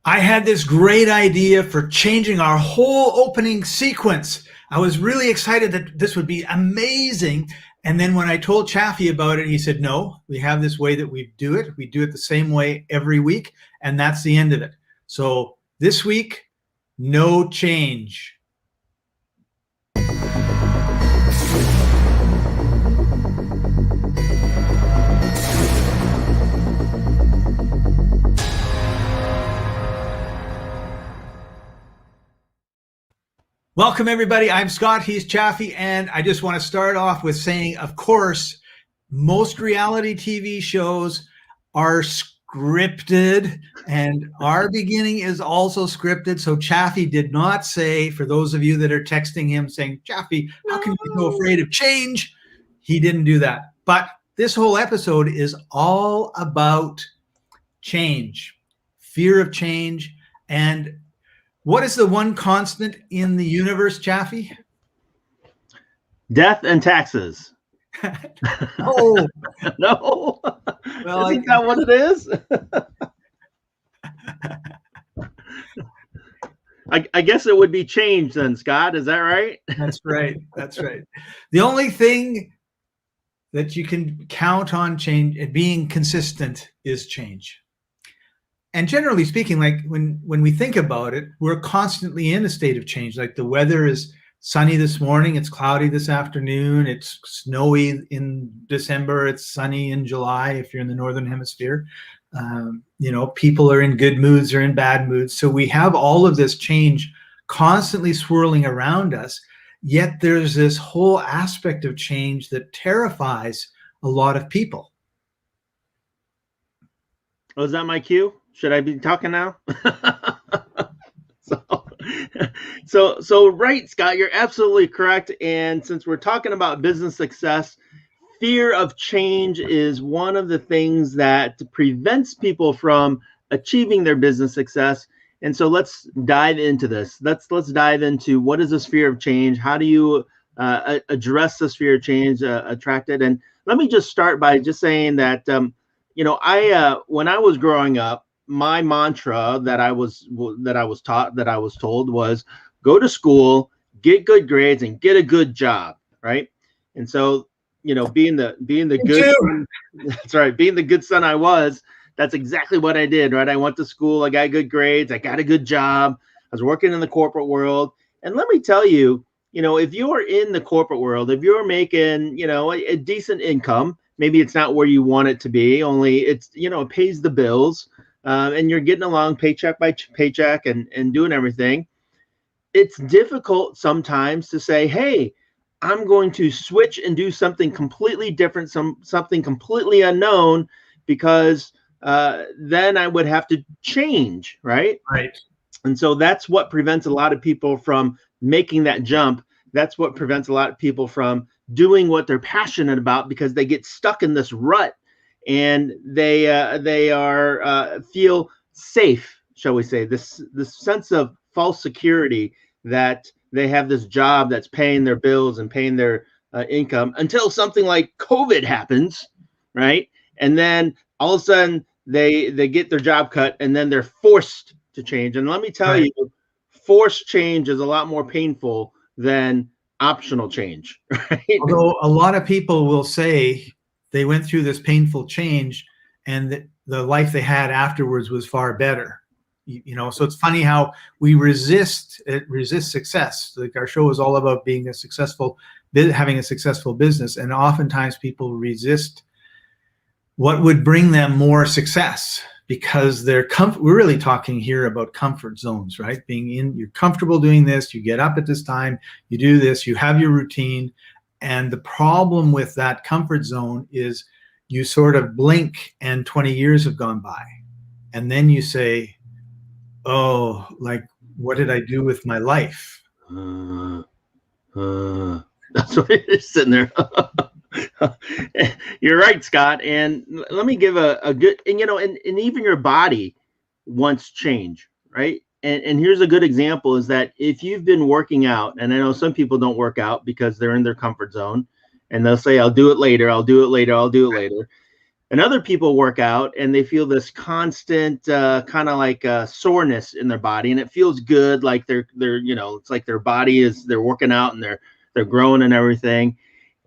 I had this great idea for changing our whole opening sequence. I was really excited that this would be amazing. And then when I told Chaffee about it, he said, no, we have this way that we do it. We do it the same way every week. And that's the end of it. So this week, no change. Welcome, everybody. I'm Scott. He's Chaffee. And I just want to start off with saying, of course, most reality TV shows are scripted, and our beginning is also scripted. So Chaffee did not say, for those of you that are texting him saying, Chaffee, how can you be so afraid of change? He didn't do that. But this whole episode is all about change, fear of change, and what is the one constant in the universe, Chaffee? Death and taxes. Oh. No. Well, isn't that what it is? I guess it would be change then, Scott. Is that right? That's right. That's right. The only thing that you can count on change being consistent is change. And generally speaking, like when we think about it, we're constantly in a state of change. Like the weather is sunny this morning, it's cloudy this afternoon, it's snowy in December, it's sunny in July if you're in the Northern Hemisphere. People are in good moods or in bad moods. So we have all of this change constantly swirling around us. Yet there's this whole aspect of change that terrifies a lot of people. Oh, is that my cue? Should I be talking now? So right, Scott, you're absolutely correct. And since we're talking about business success, fear of change is one of the things that prevents people from achieving their business success. And so let's dive into this. Let's dive into what is this fear of change? How do you address this fear of change, attract it? And let me just start by just saying that, when I was growing up, my mantra that I was told was go to school, get good grades, and get a good job, right? And so, being the good son, that's right, being the good son I was, that's exactly what I did, right? I went to school, I got good grades, I got a good job, I was working in the corporate world. And let me tell you, if you're in the corporate world, if you're making, a decent income, maybe it's not where you want it to be, only it's, it pays the bills. And you're getting along paycheck by paycheck and doing everything. It's difficult sometimes to say, hey, I'm going to switch and do something completely different, something completely unknown, because then I would have to change, right? Right. And so that's what prevents a lot of people from making that jump. That's what prevents a lot of people from doing what they're passionate about, because they get stuck in this rut. And they feel safe, shall we say, this sense of false security that they have this job that's paying their bills and paying their income until something like COVID happens, right? And then all of a sudden they get their job cut, and then they're forced to change. And let me tell you, forced change is a lot more painful than optional change, right? Although a lot of people will say they went through this painful change and the life they had afterwards was far better. So it's funny how we resist success. Like our show is all about being having a successful business. And oftentimes people resist what would bring them more success, because we're really talking here about comfort zones, right? You're comfortable doing this, you get up at this time, you do this, you have your routine. And the problem with that comfort zone is you sort of blink and 20 years have gone by. And then you say, oh, like, what did I do with my life? That's what it is sitting there. You're right, Scott. And let me give a good, and even your body wants change, right? And here's a good example is that if you've been working out, and I know some people don't work out because they're in their comfort zone and they'll say, I'll do it later. And other people work out and they feel this constant kind of like soreness in their body, and it feels good, like they're it's like their body is, they're working out and they're growing and everything.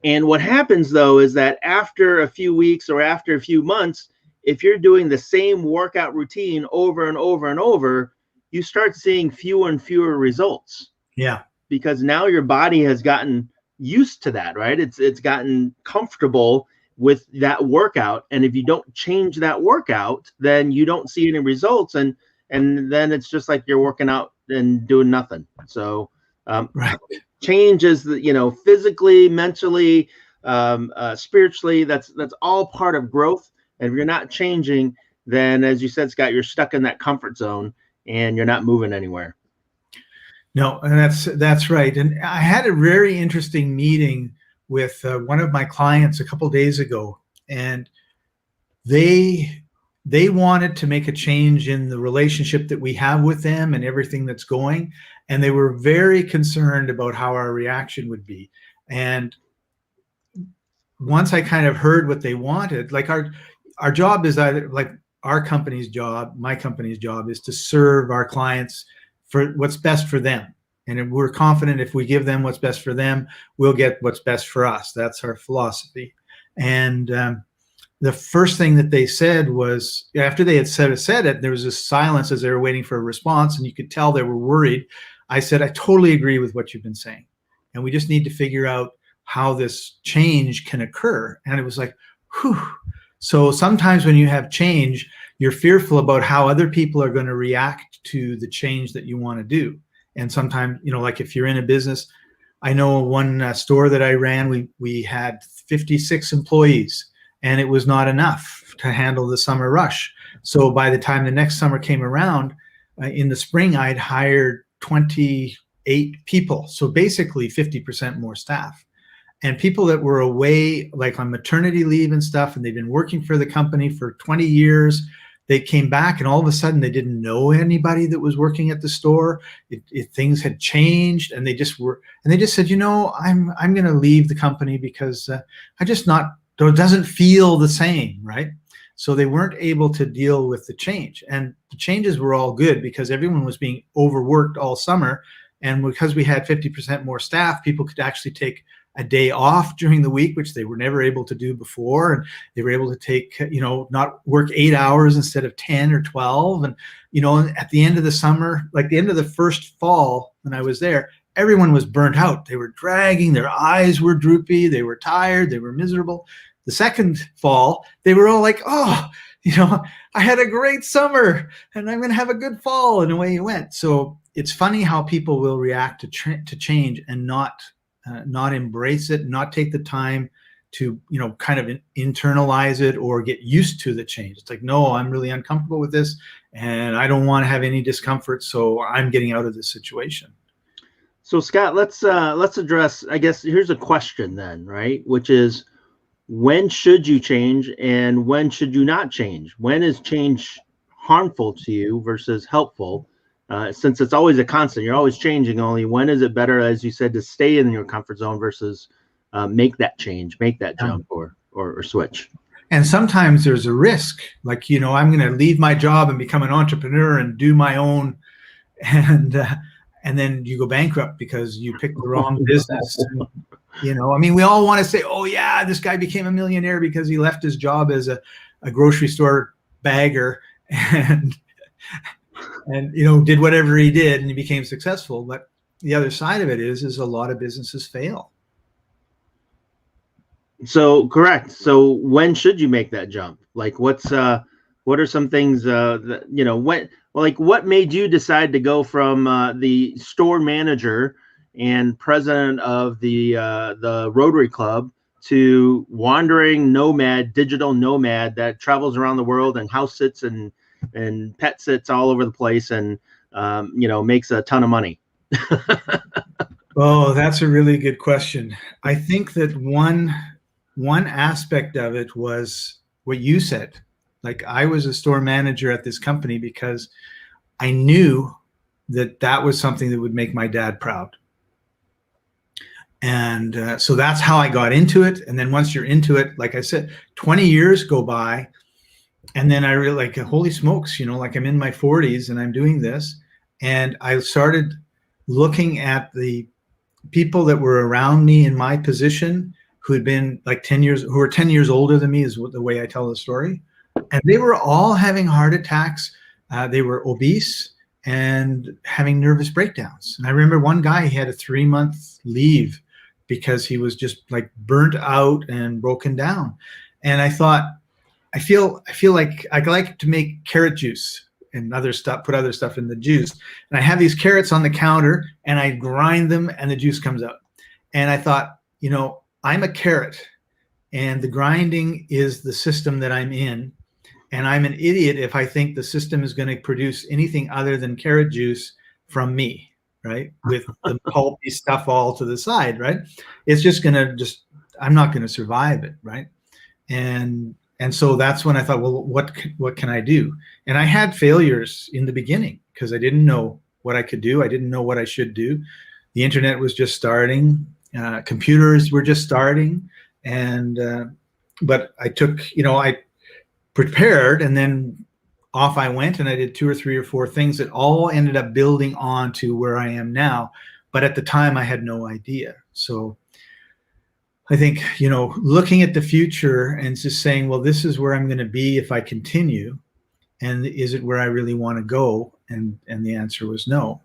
And what happens though is that after a few weeks or after a few months, if you're doing the same workout routine over and over and over, you start seeing fewer and fewer results, Yeah. because now your body has gotten used to that, right? It's gotten comfortable with that workout, and if you don't change that workout, then you don't see any results, and then it's just like you're working out and doing nothing. So Right. change is physically, mentally, spiritually, that's all part of growth. And if you're not changing, then as you said, Scott, you're stuck in that comfort zone and you're not moving anywhere. No, and that's right. And I had a very interesting meeting with one of my clients a couple days ago, and they wanted to make a change in the relationship that we have with them and everything that's going, and they were very concerned about how our reaction would be. And once I kind of heard what they wanted, like our job is either like our company's job, my company's job is to serve our clients for what's best for them. And we're confident if we give them what's best for them, we'll get what's best for us. That's our philosophy. And the first thing that they said was, after they had said it, there was this silence as they were waiting for a response, and you could tell they were worried. I said, I totally agree with what you've been saying, and we just need to figure out how this change can occur. And it was like, whew. So sometimes when you have change, you're fearful about how other people are going to react to the change that you want to do. And sometimes, like if you're in a business, I know one store that I ran, we had 56 employees, and it was not enough to handle the summer rush. So by the time the next summer came around, in the spring, I'd hired 28 people. So basically 50% more staff. And people that were away, like on maternity leave and stuff, and they've been working for the company for 20 years, they came back, and all of a sudden they didn't know anybody that was working at the store. Things had changed, and they just said, I'm going to leave the company because it doesn't feel the same, right? So they weren't able to deal with the change, and the changes were all good because everyone was being overworked all summer, and because we had 50% more staff, people could actually take a day off during the week, which they were never able to do before. And they were able to take, not work 8 hours instead of 10 or 12. And, at the end of the summer, like the end of the first fall when I was there, everyone was burnt out. They were dragging, their eyes were droopy, they were tired, they were miserable. The second fall, they were all like, oh, I had a great summer and I'm going to have a good fall. And away you went. So it's funny how people will react to change and not embrace it, not take the time to, kind of internalize it or get used to the change. It's like, no, I'm really uncomfortable with this and I don't want to have any discomfort. So I'm getting out of this situation. So Scott, let's address, I guess here's a question then, right? Which is, when should you change and when should you not change? When is change harmful to you versus helpful? Since it's always a constant, you're always changing. Only when is it better, as you said, to stay in your comfort zone versus make that change, make that jump or switch? And sometimes there's a risk, like, I'm going to leave my job and become an entrepreneur and do my own, and then you go bankrupt because you picked the wrong business. We all want to say, oh yeah, this guy became a millionaire because he left his job as a grocery store bagger and did whatever he did and he became successful. But the other side of it is a lot of businesses fail. So correct. So when should you make that jump? Like what are some things that, what made you decide to go from the store manager and president of the Rotary Club to wandering nomad, digital nomad that travels around the world and house sits and pet sits all over the place and makes a ton of money? Oh, that's a really good question. I think that one aspect of it was what you said. Like, I was a store manager at this company because I knew that was something that would make my dad proud. And so that's how I got into it. And then once you're into it, like I said, 20 years go by. And then I really like, holy smokes, like I'm in my 40s and I'm doing this. And I started looking at the people that were around me in my position who had been like 10 years, who were 10 years older than me is the way I tell the story. And they were all having heart attacks. They were obese and having nervous breakdowns. And I remember one guy, he had a 3-month leave because he was just like burnt out and broken down. And I thought, I feel like I like to make carrot juice and other stuff, put other stuff in the juice. And I have these carrots on the counter and I grind them and the juice comes out. And I thought, I'm a carrot and the grinding is the system that I'm in. And I'm an idiot if I think the system is going to produce anything other than carrot juice from me, right? With the pulpy stuff all to the side, right? It's just going to I'm not going to survive it, right? And so that's when I thought, well, what can I do? And I had failures in the beginning because I didn't know what I could do. I didn't know what I should do. The internet was just starting. Computers were just starting. And but I took, I prepared and then off I went and I did 2 or 3 or 4 things that all ended up building on to where I am now. But at the time I had no idea. So I think, looking at the future and just saying, well, this is where I'm going to be if I continue. And is it where I really want to go? And the answer was no.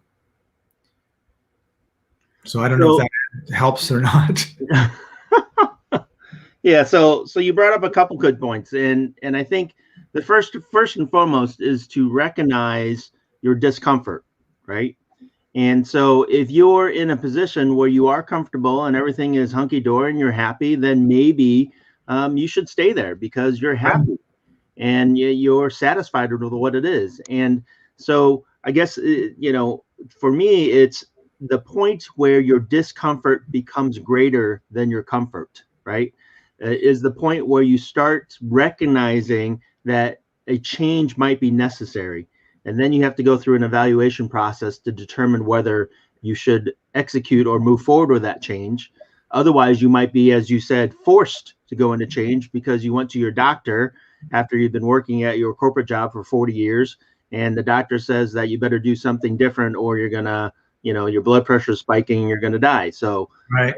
So I don't know if that helps or not. Yeah. So you brought up a couple good points. And I think the first and foremost is to recognize your discomfort, right? And so if you're in a position where you are comfortable and everything is hunky-dory and you're happy, then maybe you should stay there because you're happy and you're satisfied with what it is. And so I guess, for me, it's the point where your discomfort becomes greater than your comfort, right? Is the point where you start recognizing that a change might be necessary. And then you have to go through an evaluation process to determine whether you should execute or move forward with that change. Otherwise, you might be, as you said, forced to go into change because you went to your doctor after you've been working at your corporate job for 40 years. And the doctor says that you better do something different or you're going to, your blood pressure is spiking and you're going to die. So, right.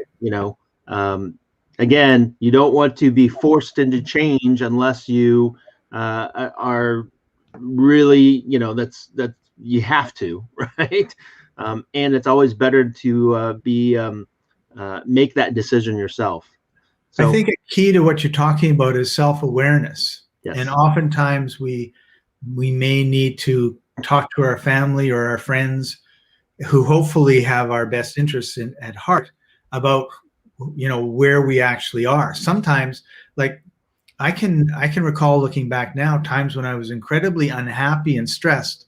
Again, you don't want to be forced into change unless you are really, that you have to, right? And it's always better to make that decision yourself. So I think a key to what you're talking about is self-awareness. Yes. And oftentimes we may need to talk to our family or our friends who hopefully have our best interests at heart about, where we actually are. Sometimes, like I can recall looking back now, times when I was incredibly unhappy and stressed,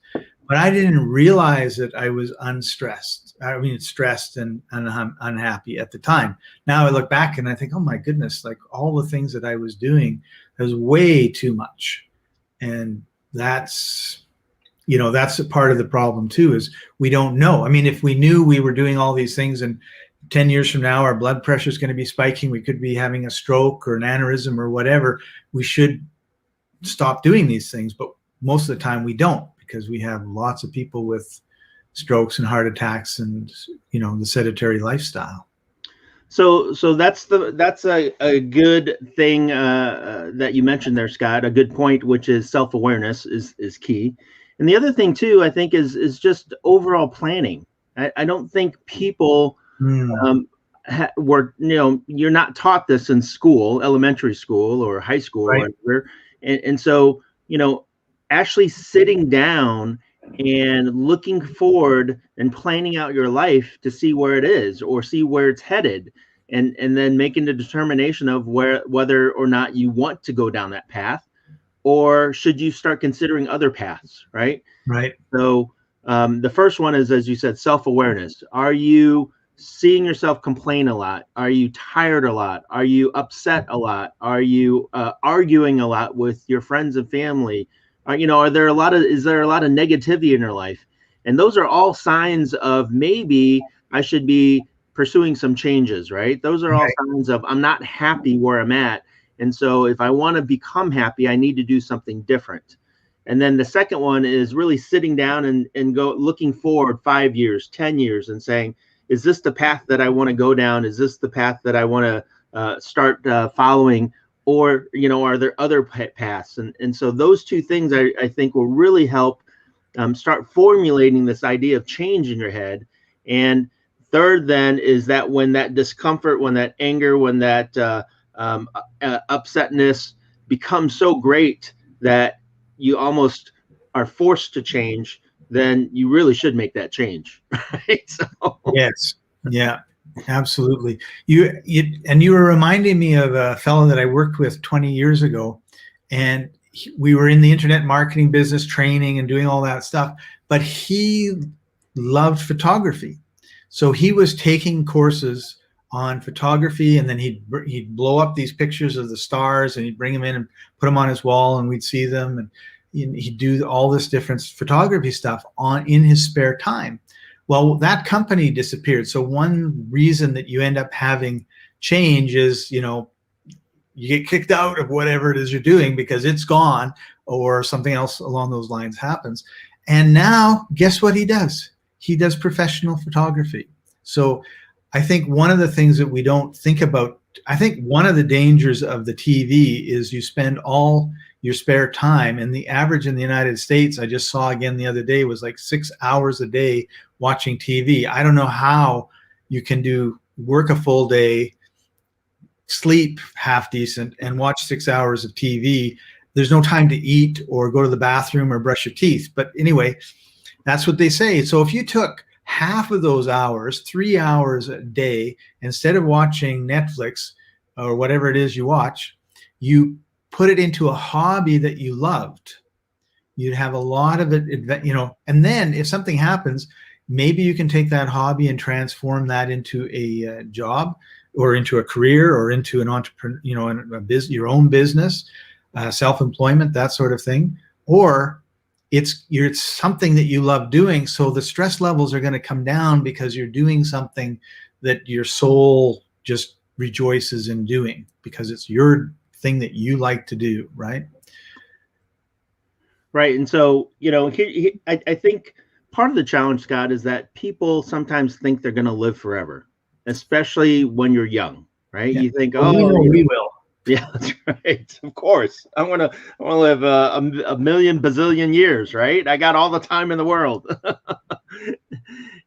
but I didn't realize that I was stressed and unhappy at the time. Now I look back and I think, oh my goodness, like all the things that I was doing was way too much. And that's a part of the problem too, is we don't know. I mean, if we knew we were doing all these things and 10 years from now, our blood pressure is going to be spiking, we could be having a stroke or an aneurysm or whatever, we should stop doing these things. But most of the time we don't, because we have lots of people with strokes and heart attacks and, the sedentary lifestyle. So that's a good thing that you mentioned there, Scott. A good point, which is self-awareness is key. And the other thing too, I think, is just overall planning. I don't think people you're not taught this in school, elementary school or high school, right, or whatever. And so, actually sitting down and looking forward and planning out your life to see where it is or see where it's headed, and then making the determination of whether or not you want to go down that path, or should you start considering other paths, right? Right. So the first one is, as you said, self-awareness. Are you seeing yourself complain a lot? Are you tired a lot? Are you upset a lot? Are you arguing a lot with your friends and family? Is there a lot of negativity in your life? And those are all signs of maybe I should be pursuing some changes, right? Those are all Right. signs of I'm not happy where I'm at. And so if I want to become happy, I need to do something different. And then the second one is really sitting down and go looking forward 5 years, 10 years and saying, is this the path that I want to go down? Is this the path that I want to start following? Or, are there other paths? And so those two things I think will really help start formulating this idea of change in your head. And third, then, is that when that discomfort, when that anger, when that upsetness becomes so great that you almost are forced to change, then you really should make that change, right? So Yes. Yeah, absolutely. You were reminding me of a fellow that I worked with 20 years ago, and we were in the internet marketing business, training and doing all that stuff, but he loved photography. So he was taking courses on photography, and then he'd blow up these pictures of the stars and he'd bring them in and put them on his wall and we'd see them, and he'd do all this different photography stuff in his spare time. Well, that company disappeared. So one reason that you end up having change is, you get kicked out of whatever it is you're doing because it's gone, or something else along those lines happens. And now, guess what he does? He does professional photography. So I think one of the things that we don't think about, I think one of the dangers of the TV is you spend all your spare time, and the average in the United States, I just saw again the other day, was like 6 hours a day watching TV. I don't know how you can work a full day, sleep half decent, and watch 6 hours of TV. There's no time to eat or go to the bathroom or brush your teeth. But anyway, that's what they say. So if you took half of those hours, 3 hours a day, instead of watching Netflix or whatever it is you watch, you put it into a hobby that you loved, you'd have a lot of it, and then if something happens, maybe you can take that hobby and transform that into a job, or into a career, or into an entrepreneur, your own business, self-employment, that sort of thing. Or it's something that you love doing, so the stress levels are going to come down because you're doing something that your soul just rejoices in doing, because it's your thing that you like to do, right? Right. And so, I think part of the challenge, Scott, is that people sometimes think they're going to live forever, especially when you're young, right? Yeah. You think, Well, we will. Yeah, that's right. Of course. I want to live a million bazillion years, right? I got all the time in the world.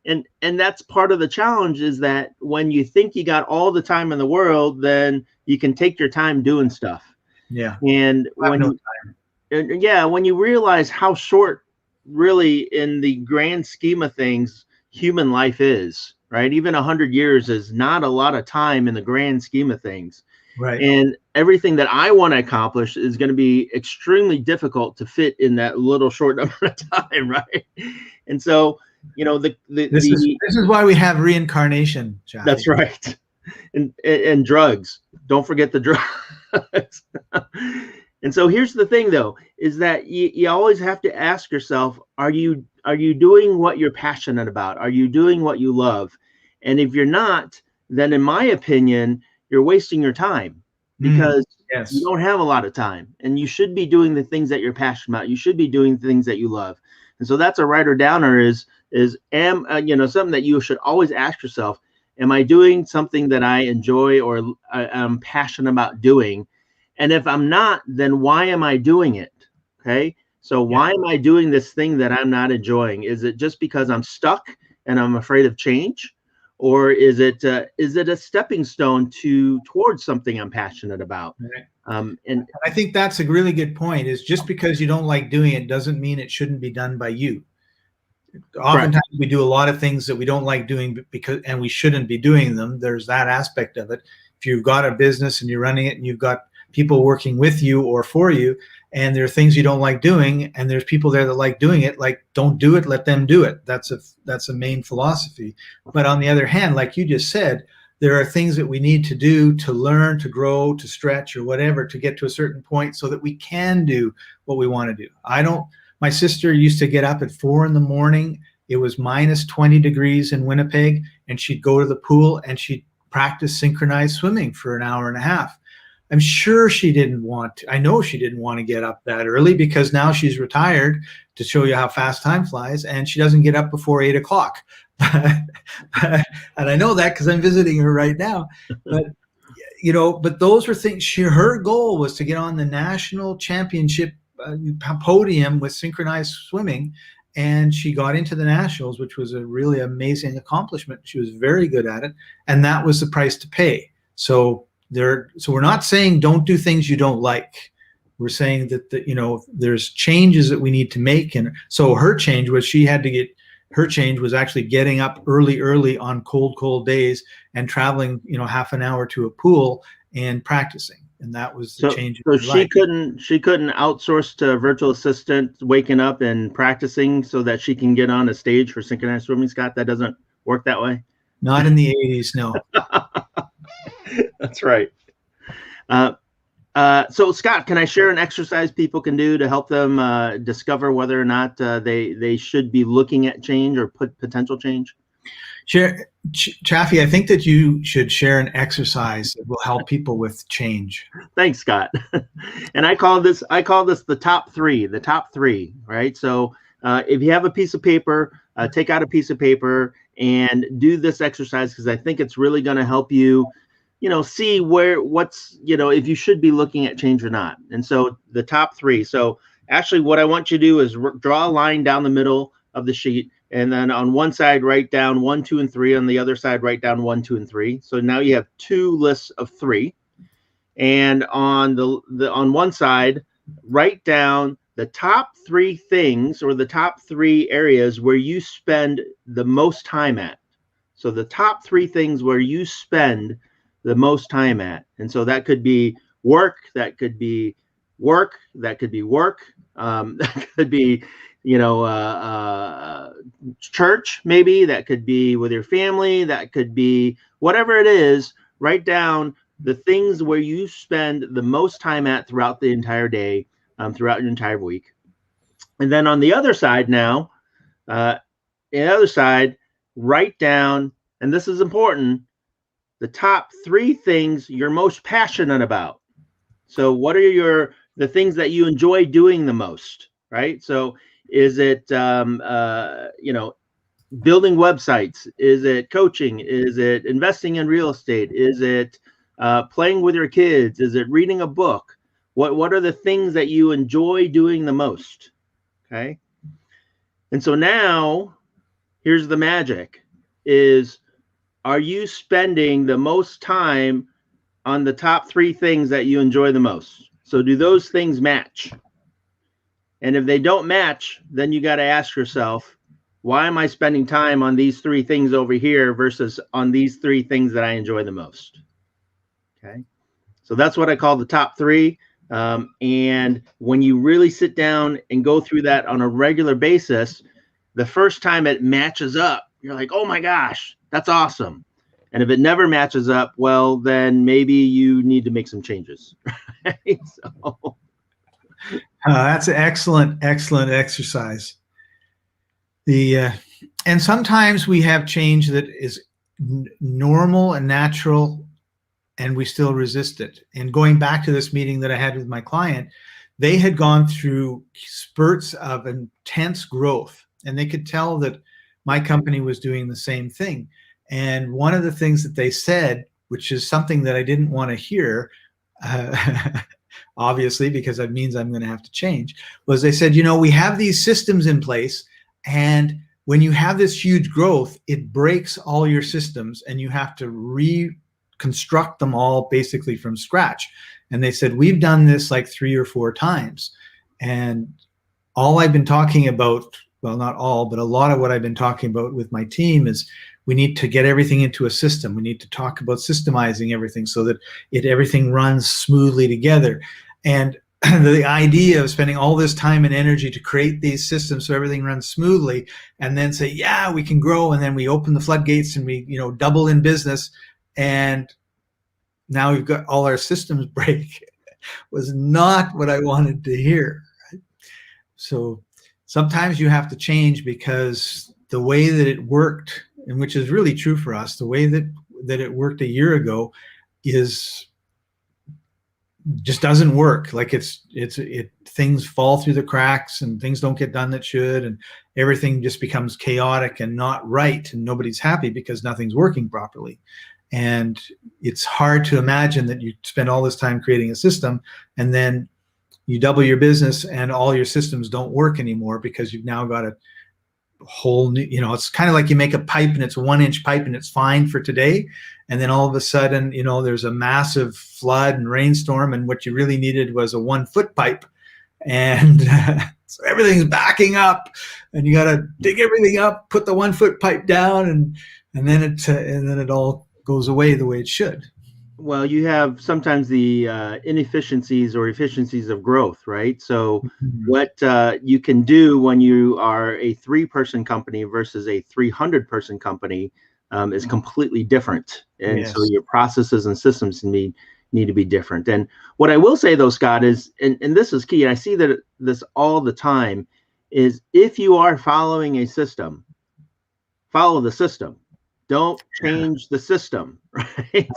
And that's part of the challenge, is that when you think you got all the time in the world, then you can take your time doing stuff. Yeah. And when you realize how short, really, in the grand scheme of things, human life is, right? Even 100 years is not a lot of time in the grand scheme of things. Right. And everything that I want to accomplish is going to be extremely difficult to fit in that little short number of time, right? And so, this is why we have reincarnation, John. That's right. And drugs. Don't forget the drugs. And so here's the thing, though, is that you always have to ask yourself, are you doing what you're passionate about? Are you doing what you love? And if you're not, then in my opinion, you're wasting your time, because you don't have a lot of time, and you should be doing the things that you're passionate about. You should be doing things that you love. And so that's a writer downer, is something that you should always ask yourself: am I doing something that I enjoy or I'm passionate about doing? And if I'm not, then why am I doing it? Okay. So why am I doing this thing that I'm not enjoying? Is it just because I'm stuck and I'm afraid of change? Or is it a stepping stone towards something I'm passionate about? Right. And I think that's a really good point, is just because you don't like doing it doesn't mean it shouldn't be done by you. Oftentimes we do a lot of things that we don't like doing and we shouldn't be doing them. There's that aspect of it. If you've got a business and you're running it and you've got people working with you or for you, and there are things you don't like doing, and there's people there that like doing it, like, don't do it, let them do it. That's a main philosophy. But on the other hand, like you just said, there are things that we need to do to learn, to grow, to stretch, or whatever, to get to a certain point so that we can do what we want to do. My sister used to get up at 4 a.m. it was minus 20 degrees in Winnipeg, and she'd go to the pool and she'd practice synchronized swimming for an hour and a half. I'm sure she didn't want to. I know she didn't want to get up that early, because now she's retired, to show you how fast time flies, and she doesn't get up before 8 o'clock. And I know that because I'm visiting her right now. But but those were things. Her goal was to get on the national championship podium with synchronized swimming, and she got into the nationals, which was a really amazing accomplishment. She was very good at it, and that was the price to pay. So we're not saying don't do things you don't like. We're saying that there's changes that we need to make. And so her change was actually getting up early on cold days and traveling half an hour to a pool and practicing. And that was the change. So she couldn't outsource to a virtual assistant waking up and practicing so that she can get on a stage for synchronized swimming, Scott? That doesn't work that way? Not in the 80s, no. That's right. So Scott, can I share an exercise people can do to help them discover whether or not they should be looking at change or potential change? Share, Chaffee, I think that you should share an exercise that will help people with change. Thanks, Scott. And I call this the top three, right? So if you have a piece of paper, take out a piece of paper and do this exercise, because I think it's really going to help you, see if you should be looking at change or not. And so the top three. So actually what I want you to do is draw a line down the middle of the sheet. And then on one side, write down 1, 2, and 3. On the other side, write down 1, 2, and 3. So now you have 2 lists of 3. And on on one side, write down the top 3 things, or the top 3 areas where you spend the most time at. So the top 3 things where you spend the most time at. And so that could be work, that could be work, that could be work, that could be church, maybe, that could be with your family, that could be whatever it is. Write down the things where you spend the most time at throughout the entire day, throughout your entire week. And then on the other side now, write down, and this is important, the top 3 things you're most passionate about. So what are the things that you enjoy doing the most, right? So is it, building websites? Is it coaching? Is it investing in real estate? Is it playing with your kids? Is it reading a book? What are the things that you enjoy doing the most? Okay. And so now here's the magic is, are you spending the most time on the top 3 things that you enjoy the most? So do those things match? And if they don't match, then you got to ask yourself, why am I spending time on these 3 things over here versus on these 3 things that I enjoy the most? Okay. So that's what I call the top 3. And when you really sit down and go through that on a regular basis, the first time it matches up, you're like, oh my gosh, that's awesome. And if it never matches up, well, then maybe you need to make some changes. So. That's an excellent exercise. And sometimes we have change that is normal and natural, and we still resist it. And going back to this meeting that I had with my client, they had gone through spurts of intense growth, and they could tell that my company was doing the same thing. And one of the things that they said, which is something that I didn't want to hear, obviously, because that means I'm going to have to change, was they said, we have these systems in place, and when you have this huge growth, it breaks all your systems and you have to reconstruct them all basically from scratch. And they said, we've done this like 3 or 4 times. And all I've been talking about, well, not all, but a lot of what I've been talking about with my team is we need to get everything into a system. We need to talk about systemizing everything so that everything runs smoothly together. And the idea of spending all this time and energy to create these systems so everything runs smoothly, and then say, yeah, we can grow, and then we open the floodgates and we double in business, and now we've got all our systems break, was not what I wanted to hear. Right? So sometimes you have to change because the way that it worked, and which is really true for us, the way that it worked a year ago is just doesn't work. Like things fall through the cracks and things don't get done that should, and everything just becomes chaotic and not right, and nobody's happy because nothing's working properly. And it's hard to imagine that you spend all this time creating a system and then you double your business and all your systems don't work anymore because you've now got a whole new, it's kind of like you make a pipe and it's a 1-inch pipe and it's fine for today. And then all of a sudden, there's a massive flood and rainstorm, and what you really needed was a 1-foot pipe. And so everything's backing up and you got to dig everything up, put the 1-foot pipe down, and then it all goes away the way it should. Well, you have sometimes the inefficiencies or efficiencies of growth, right? So what you can do when you are a 3-person company versus a 300-person company is completely different. And so your processes and systems need to be different. And what I will say, though, Scott, is, and this is key, and I see that this all the time, is if you are following a system, follow the system. Don't change the system, right?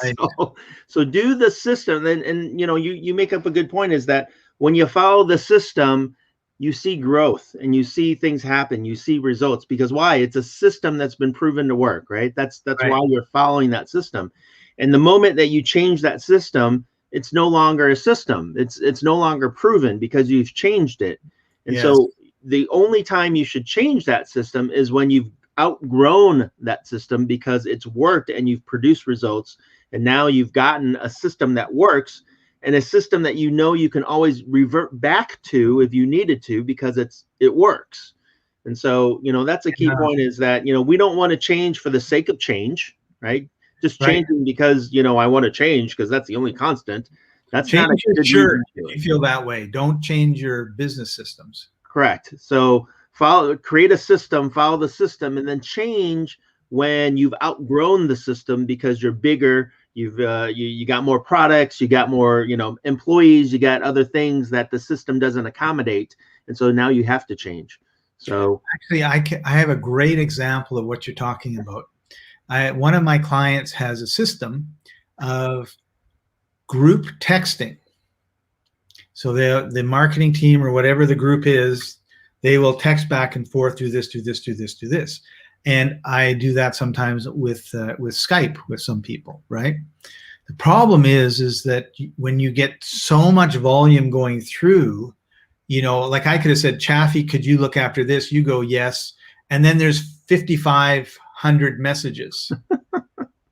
So do the system. And you make up a good point, is that when you follow the system, you see growth and you see things happen. You see results, because why? It's a system that's been proven to work, right? That's right. Why you're following that system. And the moment that you change that system, it's no longer a system. It's no longer proven because you've changed it. And so the only time you should change that system is when you've outgrown that system, because it's worked and you've produced results, and now you've gotten a system that works, and a system that you can always revert back to if you needed to, because it works. And so that's a key point, is that we don't want to change for the sake of change, right? Just changing because I want to change because that's the only constant. That's change not a good reason if you feel that way. Don't change your business systems. Correct. So create a system, follow the system, and then change when you've outgrown the system because you're bigger. You've you got more products, you got more employees, you got other things that the system doesn't accommodate, and so now you have to change. So actually, I have a great example of what you're talking about. One of my clients has a system of group texting. So the marketing team or whatever the group is, they will text back and forth, do this, do this, do this, do this. And I do that sometimes with Skype with some people, right? The problem is that when you get so much volume going through, like I could have said, Chaffee, could you look after this? You go, yes. And then there's 5,500 messages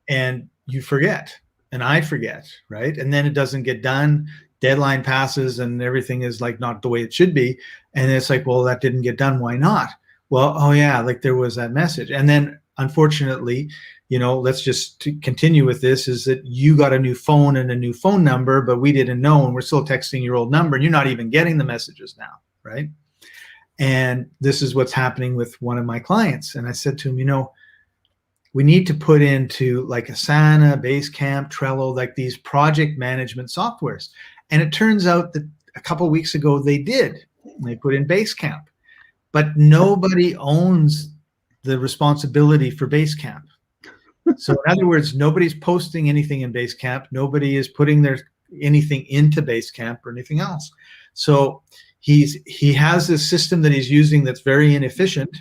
and you forget, and I forget, right? And then it doesn't get done. Deadline passes and everything is like not the way it should be. And it's like, well, that didn't get done. Why not? Well, oh yeah, like there was that message. And then unfortunately, let's just continue with this, is that you got a new phone and a new phone number, but we didn't know, and we're still texting your old number, and you're not even getting the messages now, right? And this is what's happening with one of my clients. And I said to him, we need to put into like Asana, Basecamp, Trello, like these project management softwares. And it turns out that a couple of weeks ago they did. They put in Basecamp, but nobody owns the responsibility for Basecamp. So in other words, nobody's posting anything in Basecamp. Nobody is putting anything into Basecamp or anything else. So he has this system that he's using that's very inefficient,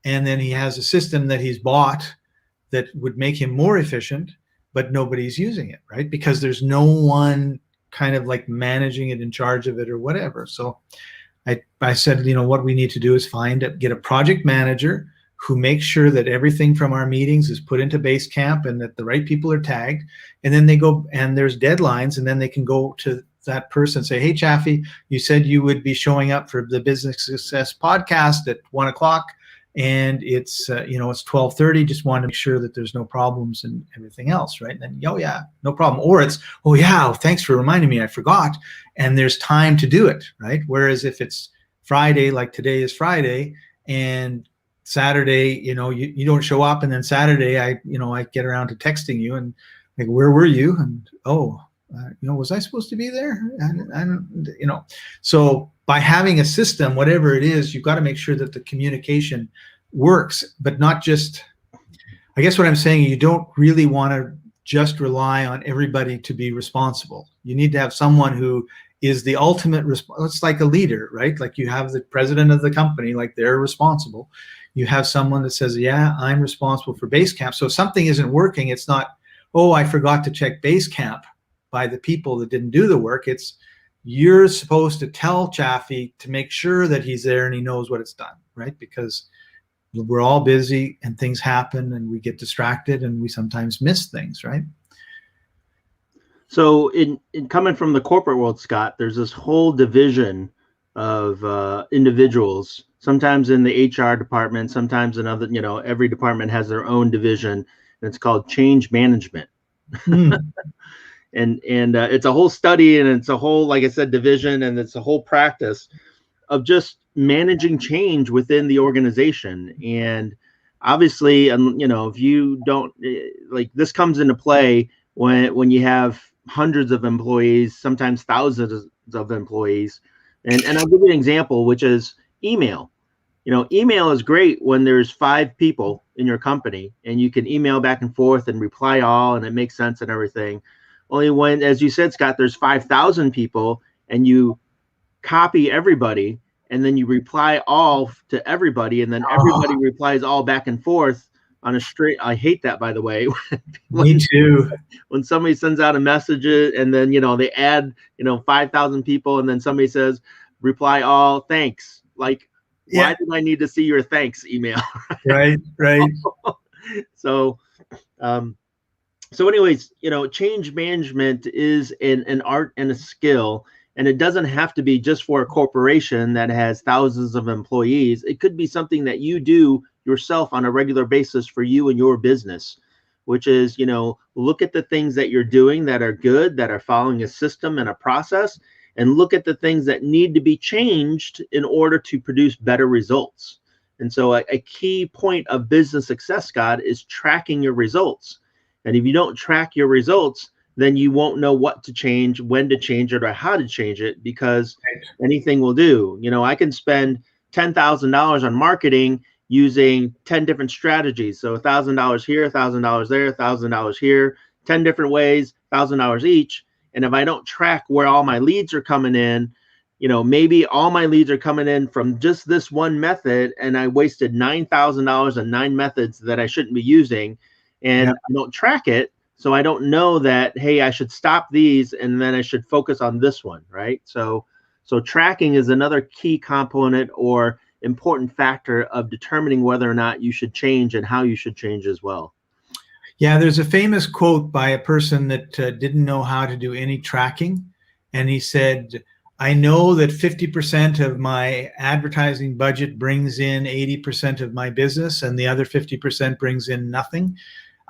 and then he has a system that he's bought that would make him more efficient, but nobody's using it, right? Because there's no one kind of like managing it, in charge of it or whatever. So I said, what we need to do is get a project manager who makes sure that everything from our meetings is put into Basecamp and that the right people are tagged. And then they go, and there's deadlines, and then they can go to that person and say, hey, Chaffee, you said you would be showing up for the Business Success podcast at 1:00. And it's, it's 12:30. Just want to make sure that there's no problems and everything else, right? And then, oh yeah, no problem. Or it's, oh yeah, thanks for reminding me, I forgot. And there's time to do it, right? Whereas if it's Friday, like today is Friday, and Saturday, you don't show up, and then Saturday, I get around to texting you and like, where were you? And was I supposed to be there? I don't. So by having a system, whatever it is, you've got to make sure that the communication works, but not just, I guess what I'm saying, you don't really want to just rely on everybody to be responsible. You need to have someone who is the ultimate it's like a leader, right? Like you have the president of the company, like they're responsible. You have someone that says, yeah, I'm responsible for Basecamp. So if something isn't working, it's not, oh, I forgot to check Basecamp by the people that didn't do the work. It's, you're supposed to tell Chaffee to make sure that he's there and he knows what it's done, right? Because we're all busy and things happen and we get distracted and we sometimes miss things, right? So in coming from the corporate world, Scott, there's this whole division of individuals, sometimes in the HR department, sometimes in other, every department has their own division, and it's called change management. And it's a whole study, and it's a whole, like I said, division, and it's a whole practice of just managing change within the organization. And obviously, if you don't, like, this comes into play when you have hundreds of employees, sometimes thousands of employees. And I'll give you an example, which is email. Email is great when there's 5 people in your company and you can email back and forth and reply all, and it makes sense and everything. Only when, as you said, Scott, there's 5,000 people and you copy everybody and then you reply all to everybody, and then everybody replies all back and forth on a straight. I hate that, by the way. Me too. When somebody sends out a message and then, they add, 5,000 people, and then somebody says, reply all, thanks. Like, why did I need to see your thanks email? Right. So anyways, change management is an art and a skill, and it doesn't have to be just for a corporation that has thousands of employees. It could be something that you do yourself on a regular basis for you and your business, which is, look at the things that you're doing that are good, that are following a system and a process, and look at the things that need to be changed in order to produce better results. And so a key point of business success, Scott, is tracking your results. And if you don't track your results, then you won't know what to change, when to change it, or how to change it, because anything will do. I can spend $10,000 on marketing using 10 different strategies. So $1,000 here, $1,000 there, $1,000 here, 10 different ways, $1,000 each. And if I don't track where all my leads are coming in, maybe all my leads are coming in from just this one method, and I wasted $9,000 on 9 methods that I shouldn't be using, and I don't track it. So I don't know that, hey, I should stop these and then I should focus on this one, right? So tracking is another key component or important factor of determining whether or not you should change and how you should change as well. Yeah, there's a famous quote by a person that didn't know how to do any tracking. And he said, I know that 50% of my advertising budget brings in 80% of my business, and the other 50% brings in nothing.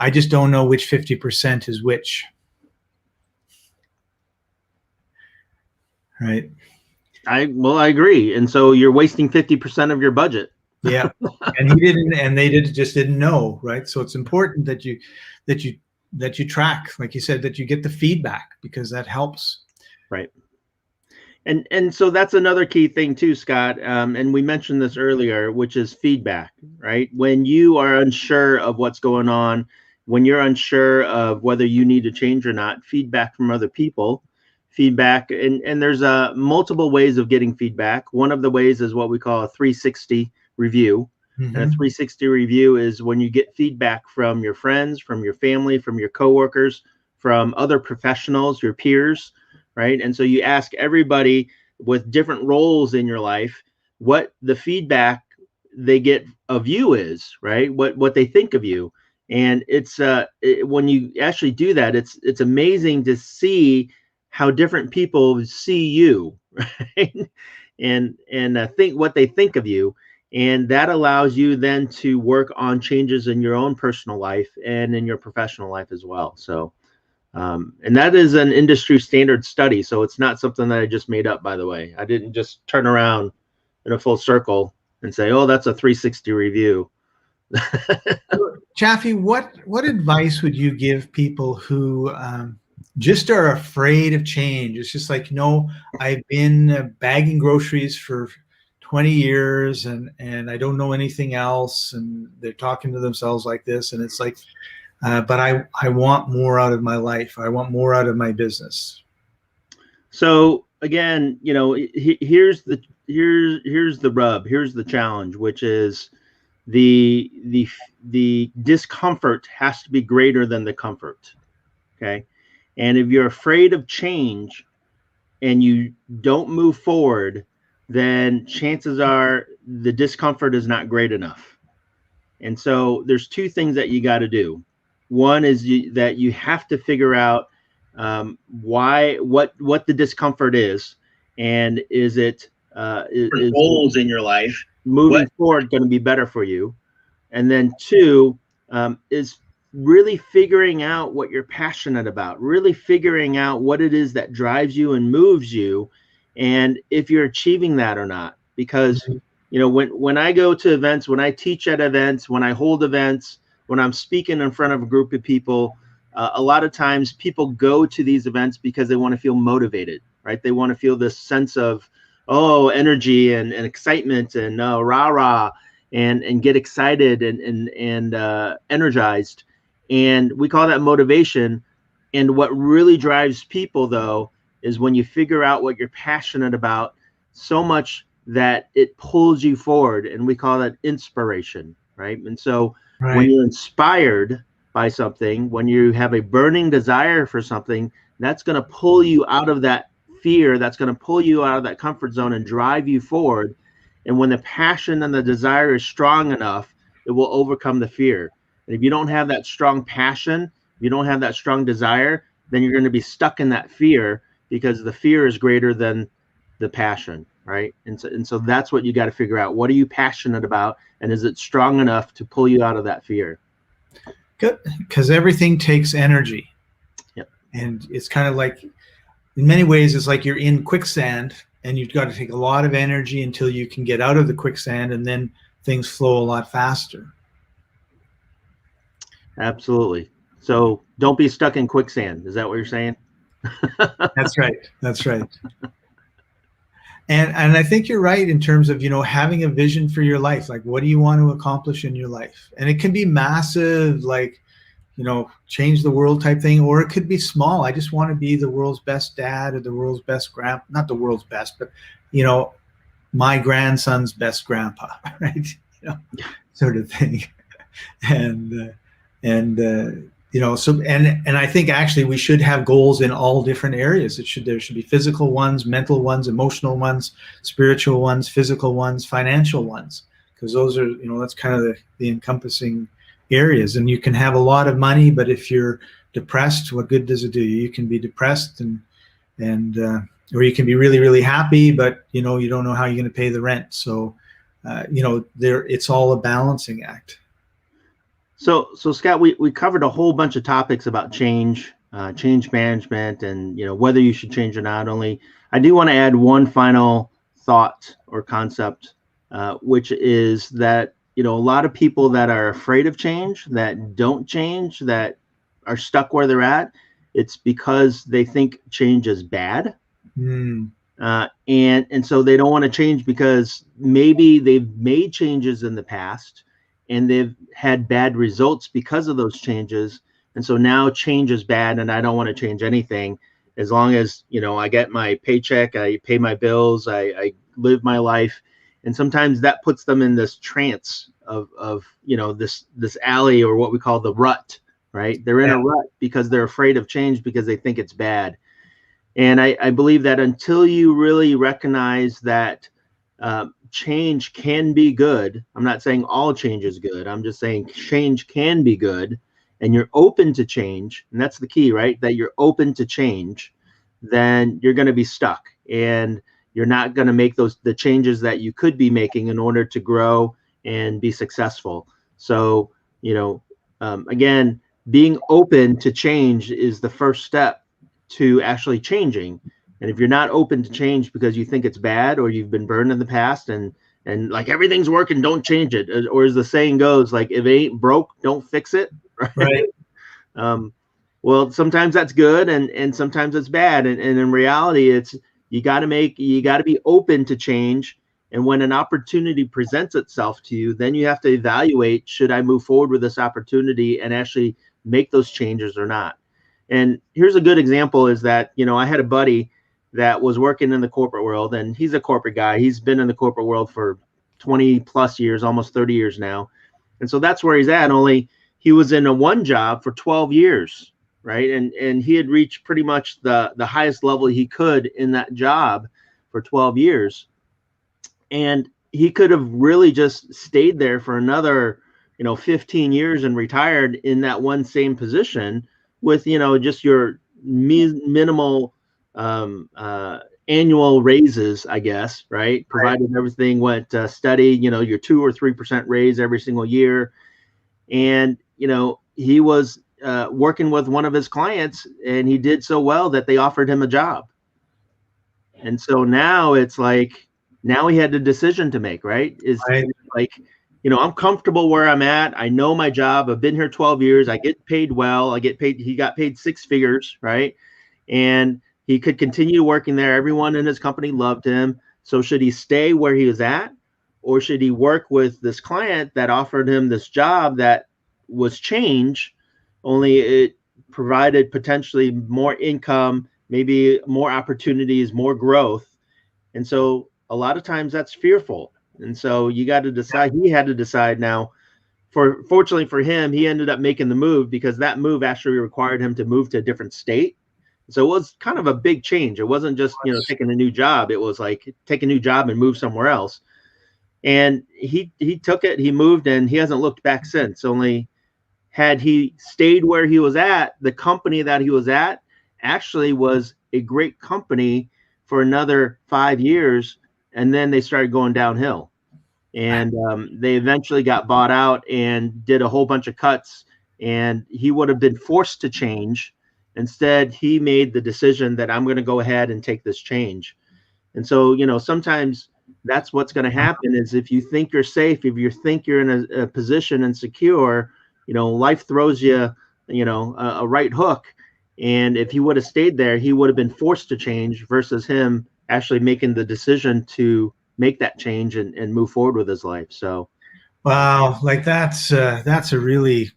I just don't know which 50% is which. Right. I agree. And so you're wasting 50% of your budget. Yeah. And he didn't, and they just didn't know. Right. So it's important that you track, like you said, that you get the feedback, because that helps. Right. And so that's another key thing too, Scott. And we mentioned this earlier, which is feedback, right? When you are unsure of what's going on, when you're unsure of whether you need to change or not, feedback from other people, feedback. And there's multiple ways of getting feedback. One of the ways is what we call a 360 review. Mm-hmm. And a 360 review is when you get feedback from your friends, from your family, from your coworkers, from other professionals, your peers, right? And so you ask everybody with different roles in your life what the feedback they get of you is, right? What they think of you. And it's when you actually do that, it's amazing to see how different people see you, right? and think what they think of you, and that allows you then to work on changes in your own personal life and in your professional life as well. So, and that is an industry standard study, so it's not something that I just made up. By the way, I didn't just turn around in a full circle and say, "Oh, that's a 360 review." Chaffee, what advice would you give people who just are afraid of change? It's just like, I've been bagging groceries for 20 years and I don't know anything else. And they're talking to themselves like this. And it's like, but I want more out of my life. I want more out of my business. So again, here's the rub. Here's the challenge, which is the discomfort has to be greater than the comfort. Okay. And if you're afraid of change and you don't move forward, then chances are the discomfort is not great enough. And so there's two things that you got to do. One is that you have to figure out what the discomfort is, and is it is goals in your life moving forward going to be better for you? And then two is really figuring out what you're passionate about, really figuring out what it is that drives you and moves you, and if you're achieving that or not. Because when I go to events, when I teach at events, when I hold events, when I'm speaking in front of a group of people, a lot of times people go to these events because they want to feel motivated, right? They want to feel this sense of, energy and excitement and rah-rah, and get excited and energized. And we call that motivation. And what really drives people, though, is when you figure out what you're passionate about so much that it pulls you forward. And we call that inspiration, right? And so when you're inspired by something, when you have a burning desire for something, that's going to pull you out of that fear, that's going to pull you out of that comfort zone and drive you forward. And when the passion and the desire is strong enough, it will overcome the fear. And if you don't have that strong passion, if you don't have that strong desire, then you're going to be stuck in that fear, because the fear is greater than the passion, right? And so that's what you got to figure out. What are you passionate about? And is it strong enough to pull you out of that fear? Good, because everything takes energy. Yep. And it's kind of like, in many ways, it's like you're in quicksand and you've got to take a lot of energy until you can get out of the quicksand, and then things flow a lot faster. Absolutely. So don't be stuck in quicksand. Is that what you're saying? That's right. That's right. And I think you're right in terms of, having a vision for your life. Like, what do you want to accomplish in your life? And it can be massive, like, change the world type thing, or it could be small. I just want to be the world's best dad, or the world's best not the world's best, but, my grandson's best grandpa, right? Sort of thing. And so I think actually we should have goals in all different areas. There should be physical ones, mental ones, emotional ones, spiritual ones, physical ones, financial ones, because those are, that's kind of the encompassing areas. And you can have a lot of money, but if you're depressed, what good does it do you? You can be depressed and or you can be really, really happy, but you don't know how you're going to pay the rent. So it's all a balancing act. So Scott, we covered a whole bunch of topics about change management, and whether you should change or not. Only I do want to add one final thought or concept, which is that a lot of people that are afraid of change, that don't change, that are stuck where they're at, it's because they think change is bad. And so they don't want to change because maybe they've made changes in the past and they've had bad results because of those changes. And so now change is bad and I don't want to change anything. As long as, I get my paycheck, I pay my bills, I live my life. And sometimes that puts them in this trance of this alley, or what we call the rut, right? They're in a rut because they're afraid of change because they think it's bad. And I believe that until you really recognize that change can be good, I'm not saying all change is good, I'm just saying change can be good, and you're open to change, and that's the key, right? That you're open to change, then you're going to be stuck, and you're not going to make the changes that you could be making in order to grow and be successful. So, again, being open to change is the first step to actually changing. And if you're not open to change because you think it's bad, or you've been burned in the past and like everything's working, don't change it. Or as the saying goes, like, if it ain't broke, don't fix it. Right. Well, sometimes that's good and sometimes it's bad. And in reality, it's, you got to be open to change. And when an opportunity presents itself to you, then you have to evaluate, should I move forward with this opportunity and actually make those changes or not? And here's a good example is that, I had a buddy that was working in the corporate world, and he's a corporate guy. He's been in the corporate world for 20 plus years, almost 30 years now. And so that's where he's at. Only he was in one job for 12 years, right? And he had reached pretty much the highest level he could in that job for 12 years. And he could have really just stayed there for another, 15 years and retired in that one same position with, just your minimal annual raises, I guess, right? Provided everything went steady, your 2 or 3% raise every single year. And, he was working with one of his clients, and he did so well that they offered him a job. And so now it's like, now he had a decision to make, right? Like, I'm comfortable where I'm at. I know my job. I've been here 12 years. I get paid well. He got paid 6 figures, right? And he could continue working there. Everyone in his company loved him. So should he stay where he was at, or should he work with this client that offered him this job that was change, only it provided potentially more income, maybe more opportunities, more growth? And so a lot of times that's fearful. And so you got to decide. He had to decide now. Fortunately for him, he ended up making the move, because that move actually required him to move to a different state. So it was kind of a big change. It wasn't just, taking a new job. It was like take a new job and move somewhere else. And he took it, he moved, and he hasn't looked back since. Only had he stayed where he was at, the company that he was at actually was a great company for another 5 years. And then they started going downhill, and they eventually got bought out and did a whole bunch of cuts, and he would have been forced to change. Instead, he made the decision that I'm going to go ahead and take this change. And so, sometimes that's what's going to happen is if you think you're safe, if you think you're in a position and secure, life throws you, a right hook. And if he would have stayed there, he would have been forced to change versus him actually making the decision to make that change and move forward with his life. So, wow, like that's a really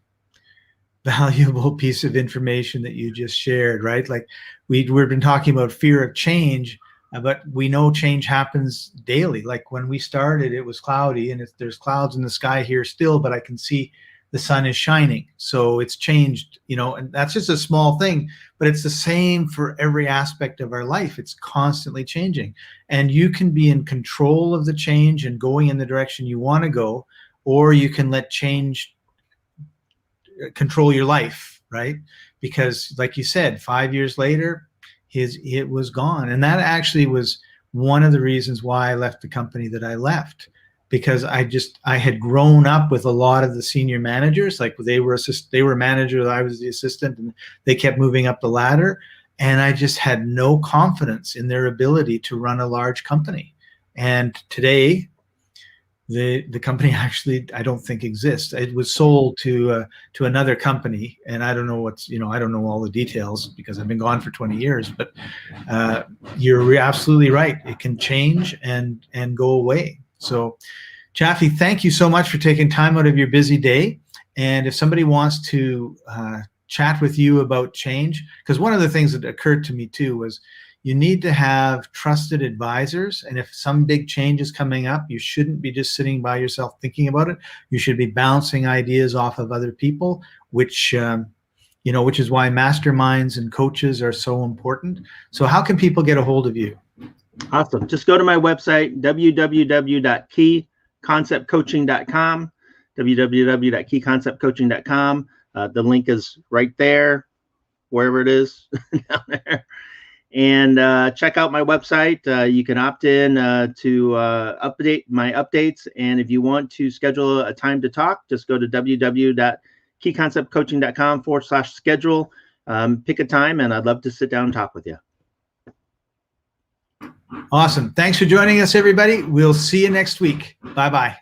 valuable piece of information that you just shared, right? Like we've been talking about fear of change, but we know change happens daily. Like when we started, it was cloudy, and there's clouds in the sky here still, but I can see the sun is shining. So it's changed, and that's just a small thing, but it's the same for every aspect of our life. It's constantly changing, and you can be in control of the change and going in the direction you want to go, or you can let change control your life, right? Because like you said, 5 years later, it was gone. And that actually was one of the reasons why I left the company that I left, because I had grown up with a lot of the senior managers. Like they were managers, I was the assistant, and they kept moving up the ladder. And I just had no confidence in their ability to run a large company. And today, the company actually, I don't think exists. It was sold to another company, and I don't know I don't know all the details because I've been gone for 20 years. But you're absolutely right. It can change and go away. So, Chaffee, thank you so much for taking time out of your busy day. And if somebody wants to chat with you about change, because one of the things that occurred to me too was you need to have trusted advisors. And if some big change is coming up, you shouldn't be just sitting by yourself thinking about it. You should be bouncing ideas off of other people, which is why masterminds and coaches are so important. So how can people get a hold of you? Awesome. Just go to my website, www.keyconceptcoaching.com, www.keyconceptcoaching.com. The link is right there, wherever it is down there. And check out my website. You can opt in to update my updates. And if you want to schedule a time to talk, just go to www.keyconceptcoaching.com/schedule. Pick a time, and I'd love to sit down and talk with you. Awesome. Thanks for joining us, everybody. We'll see you next week. Bye-bye.